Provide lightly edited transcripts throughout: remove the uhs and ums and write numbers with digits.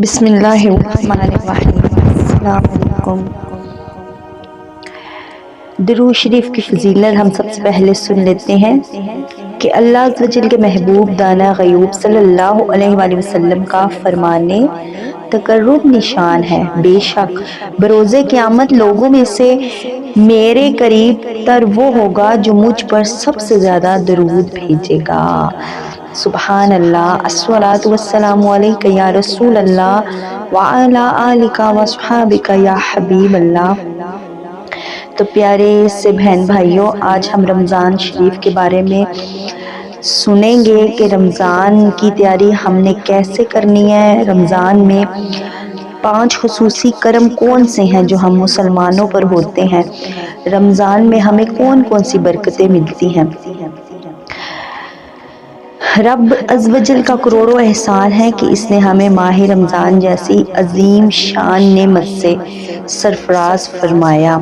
بسم اللہ الرحمن الرحیم۔ السلام علیکم۔ درود شریف کی فضیلت ہم سب سے پہلے سن لیتے ہیں کہ اللہ عز و جل کے محبوب دانا غیوب صلی اللہ علیہ وآلہ وسلم کا فرمانے تقرب نشان ہے، بے شک بروز قیامت لوگوں میں سے میرے قریب تر وہ ہوگا جو مجھ پر سب سے زیادہ درود بھیجے گا۔ سبحان اللہ، الصلاۃ والسلام علیک یا رسول اللہ وعلی آلک واصحابک یا حبیب اللہ۔ تو پیارے سے بہن بھائیوں، آج ہم رمضان شریف کے بارے میں سنیں گے کہ رمضان کی تیاری ہم نے کیسے کرنی ہے۔ رمضان میں 5 خصوصی کرم کون سے ہیں جو ہم مسلمانوں پر ہوتے ہیں؟ رمضان میں ہمیں کون کون سی برکتیں ملتی ہیں؟ رب عز و جل کا کروڑوں احسان ہے کہ اس نے ہمیں ماہ رمضان جیسی عظیم شان نعمت سے سرفراز فرمایا۔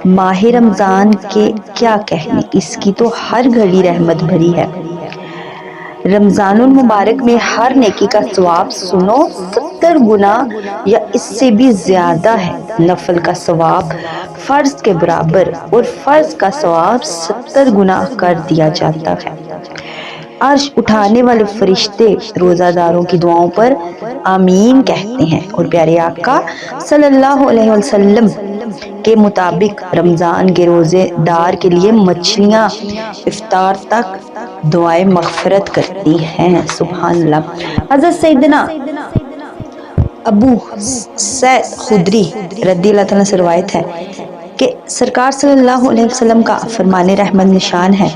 ماہ رمضان کے کیا کہنے، اس کی تو ہر گھڑی رحمت بھری ہے۔ رمضان المبارک میں ہر نیکی کا ثواب سنو 70 گنا یا اس سے بھی زیادہ ہے۔ نفل کا ثواب فرض کے برابر اور فرض کا ثواب 70 گنا کر دیا جاتا ہے۔ عرش اٹھانے والے فرشتے روزہ داروں کی دعاؤں پر آمین کہتے ہیں، اور پیارے آقا صلی اللہ علیہ وسلم کے مطابق رمضان کے روزے دار کے لیے مچھلیاں افطار تک دعائیں مغفرت کرتی ہیں۔ سبحان اللہ۔ حضرت سیدنا ابو سعید خدری رضی اللہ تعالیٰ سے روایت ہے کہ سرکار صلی اللہ علیہ وسلم کا فرمان رحمت نشان ہے،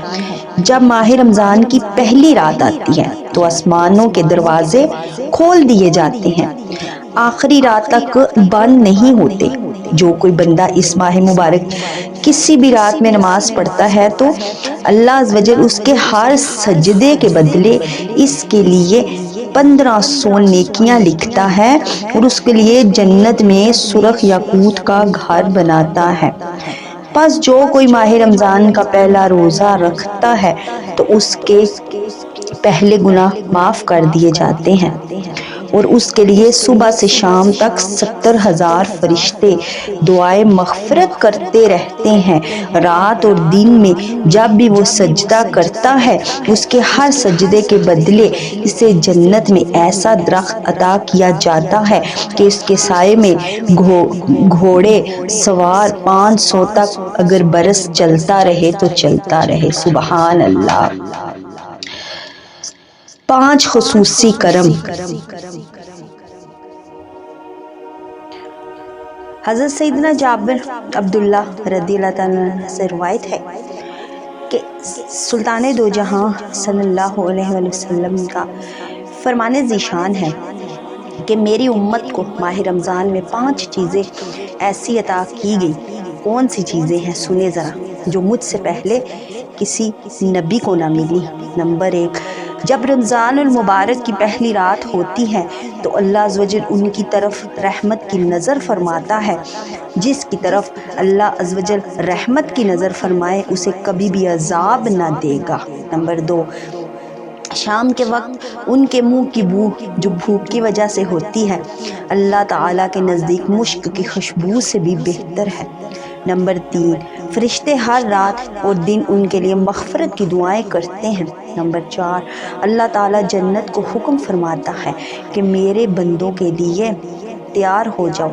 جب ماہ رمضان کی پہلی رات آتی ہے تو آسمانوں کے دروازے کھول دیے جاتے ہیں، آخری رات تک بند نہیں ہوتے۔ جو کوئی بندہ اس ماہ مبارک کسی بھی رات میں نماز پڑھتا ہے تو اللہ عز و جل اس کے ہر سجدے کے بدلے اس کے لیے 1500 نیکیاں لکھتا ہے اور اس کے لیے جنت میں سرخ یاقوت کا گھر بناتا ہے۔ پس جو کوئی ماہ رمضان کا پہلا روزہ رکھتا ہے تو اس کے پہلے گناہ معاف کر دیے جاتے ہیں، اور اس کے لیے صبح سے شام تک 70,000 فرشتے دعائیں مغفرت کرتے رہتے ہیں۔ رات اور دن میں جب بھی وہ سجدہ کرتا ہے اس کے ہر سجدے کے بدلے اسے جنت میں ایسا درخت عطا کیا جاتا ہے کہ اس کے سائے میں گھوڑے سوار 500 تک اگر برس چلتا رہے تو چلتا رہے۔ سبحان اللہ۔ 5 خصوصی کرم۔ حضرت سیدنا جابر عبداللہ رضی اللہ تعالیٰ عنہ سے روایت ہے کہ سلطان دو جہاں صلی اللہ علیہ وآلہ وسلم کا فرمان ذیشان ہے کہ میری امت کو ماہ رمضان میں 5 چیزیں ایسی عطا کی گئی۔ کون سی چیزیں ہیں سنیں ذرا، جو مجھ سے پہلے کسی نبی کو نہ ملی۔ نمبر 1، جب رمضان المبارک کی پہلی رات ہوتی ہے تو اللہ عز و جل ان کی طرف رحمت کی نظر فرماتا ہے۔ جس کی طرف اللہ عز و جل رحمت کی نظر فرمائے اسے کبھی بھی عذاب نہ دے گا۔ نمبر 2، شام کے وقت ان کے منہ کی بو جو بھوک کی وجہ سے ہوتی ہے اللہ تعالیٰ کے نزدیک مشک کی خوشبو سے بھی بہتر ہے۔ نمبر 3، فرشتے ہر رات اور دن ان کے لیے مغفرت کی دعائیں کرتے ہیں۔ نمبر 4، اللہ تعالیٰ جنت کو حکم فرماتا ہے کہ میرے بندوں کے لیے تیار ہو جاؤ،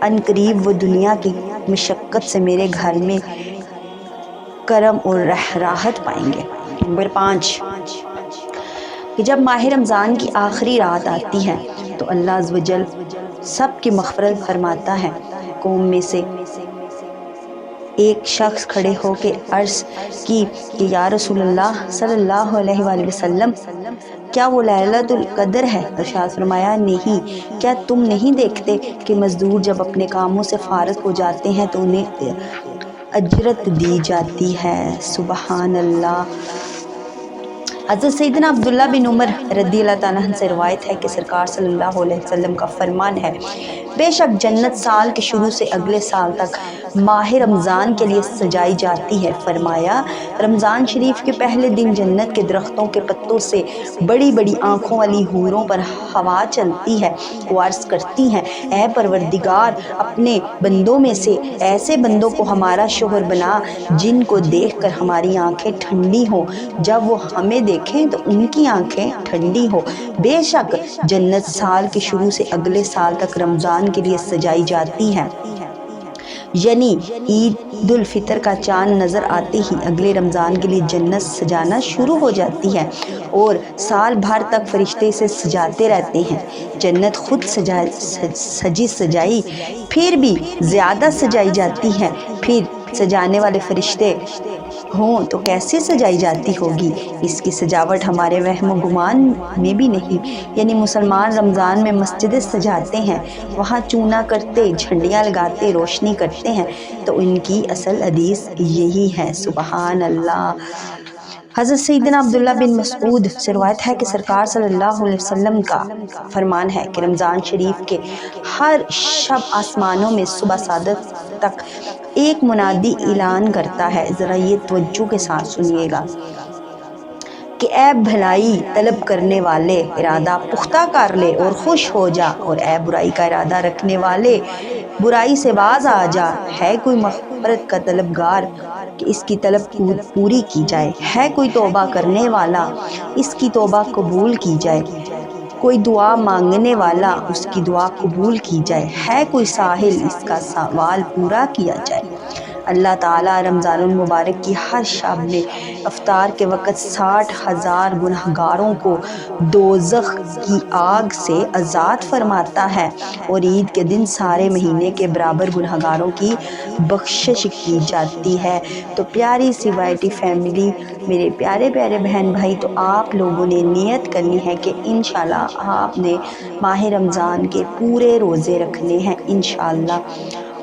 ان قریب وہ دنیا کی مشقت سے میرے گھر میں کرم اور راحت پائیں گے۔ نمبر 5، کہ جب ماہ رمضان کی آخری رات آتی ہے تو اللہ عز و جل سب کی مغفرت فرماتا ہے۔ قوم میں سے ایک شخص کھڑے ہو کے عرض کی کہ یا رسول اللہ صلی اللہ علیہ وآلہ وسلم، کیا وہ لیلۃ القدر ہے؟ ارشاد فرمایا، نہیں، کیا تم نہیں دیکھتے کہ مزدور جب اپنے کاموں سے فارغ ہو جاتے ہیں تو انہیں اجرت دی جاتی ہے۔ سبحان اللہ۔ حضرت سیدنا عبداللہ بن عمر رضی اللہ تعالیٰ عنہ سے روایت ہے کہ سرکار صلی اللہ علیہ وسلم کا فرمان ہے، بے شک جنت سال کے شروع سے اگلے سال تک ماہ رمضان کے لیے سجائی جاتی ہے۔ فرمایا، رمضان شریف کے پہلے دن جنت کے درختوں کے پتوں سے بڑی بڑی آنکھوں والی حوروں پر ہوا چلتی ہے، وہ عرض کرتی ہیں، اے پروردگار، اپنے بندوں میں سے ایسے بندوں کو ہمارا شوہر بنا جن کو دیکھ کر ہماری آنکھیں ٹھنڈی ہوں، جب وہ ہمیں دیکھیں تو ان کی آنکھیں ٹھنڈی ہو۔ بے شک جنت سال کے شروع سے اگلے سال تک رمضان کے لیے سجائی جاتی ہے، یعنی عید الفطر کا چاند نظر آتے ہی اگلے رمضان کے لیے جنت سجانا شروع ہو جاتی ہے اور سال بھر تک فرشتے اسے سجاتے رہتے ہیں۔ جنت خود سجی سجائی پھر بھی زیادہ سجائی جاتی ہے، پھر سجانے والے فرشتے ہوں تو کیسے سجائی جاتی ہوگی؟ اس کی سجاوٹ ہمارے وہم و گمان میں بھی نہیں۔ یعنی مسلمان رمضان میں مسجدیں سجاتے ہیں، وہاں چونا کرتے، جھنڈیاں لگاتے، روشنی کرتے ہیں، تو ان کی اصل حدیث یہی ہے۔ سبحان اللہ۔ حضرت سیدنا عبداللہ بن مسعود سے روایت ہے کہ سرکار صلی اللہ علیہ وسلم کا فرمان ہے کہ رمضان شریف کے ہر شب آسمانوں میں صبح صادق تک ایک منادی اعلان کرتا ہے، ذرا یہ توجہ کے ساتھ سنیے گا، کہ اے بھلائی طلب کرنے والے، ارادہ پختہ کر لے اور خوش ہو جا، اور اے برائی کا ارادہ رکھنے والے، برائی سے باز آ جا۔ ہے کوئی مغفرت کا طلبگار کہ اس کی طلب پوری کی جائے، ہے کوئی توبہ کرنے والا اس کی توبہ قبول کی جائے، کوئی دعا مانگنے والا اس کی دعا قبول کی جائے، ہے کوئی سائل اس کا سوال پورا کیا جائے۔ اللہ تعالیٰ رمضان المبارک کی ہر شب میں افطار کے وقت 60,000 گنہگاروں کو دوزخ کی آگ سے آزاد فرماتا ہے، اور عید کے دن سارے مہینے کے برابر گنہگاروں کی بخشش کی جاتی ہے۔ تو پیاری سی وائٹی فیملی، میرے پیارے پیارے بہن بھائی، تو آپ لوگوں نے نیت کرنی ہے کہ انشاءاللہ آپ نے ماہ رمضان کے پورے روزے رکھنے ہیں انشاءاللہ،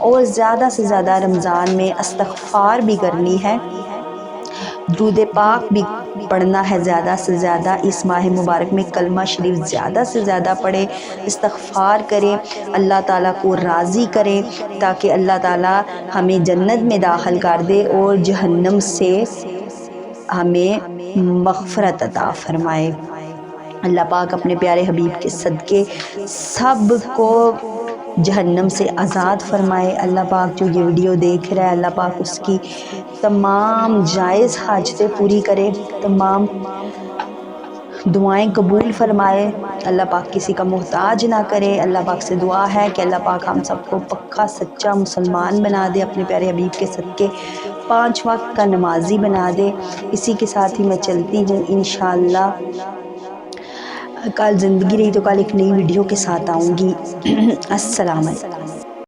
اور زیادہ سے زیادہ رمضان میں استغفار بھی کرنی ہے، درود پاک بھی پڑھنا ہے زیادہ سے زیادہ۔ اس ماہ مبارک میں کلمہ شریف زیادہ سے زیادہ پڑھے، استغفار کرے، اللہ تعالیٰ کو راضی کرے، تاکہ اللہ تعالیٰ ہمیں جنت میں داخل کر دے اور جہنم سے ہمیں مغفرت عطا فرمائے۔ اللہ پاک اپنے پیارے حبیب کے صدقے سب کو جہنم سے آزاد فرمائے۔ اللہ پاک جو یہ ویڈیو دیکھ رہا ہے، اللہ پاک اس کی تمام جائز حاجتیں پوری کرے، تمام دعائیں قبول فرمائے، اللہ پاک کسی کا محتاج نہ کرے۔ اللہ پاک سے دعا ہے کہ اللہ پاک ہم سب کو پکا سچا مسلمان بنا دے، اپنے پیارے حبیب کے صدقے 5 وقت کا نمازی بنا دے۔ اسی کے ساتھ ہی میں چلتی ہوں، انشاءاللہ کل زندگی رہی تو کل ایک نئی ویڈیو کے ساتھ آؤں گی۔ السلام علیکم۔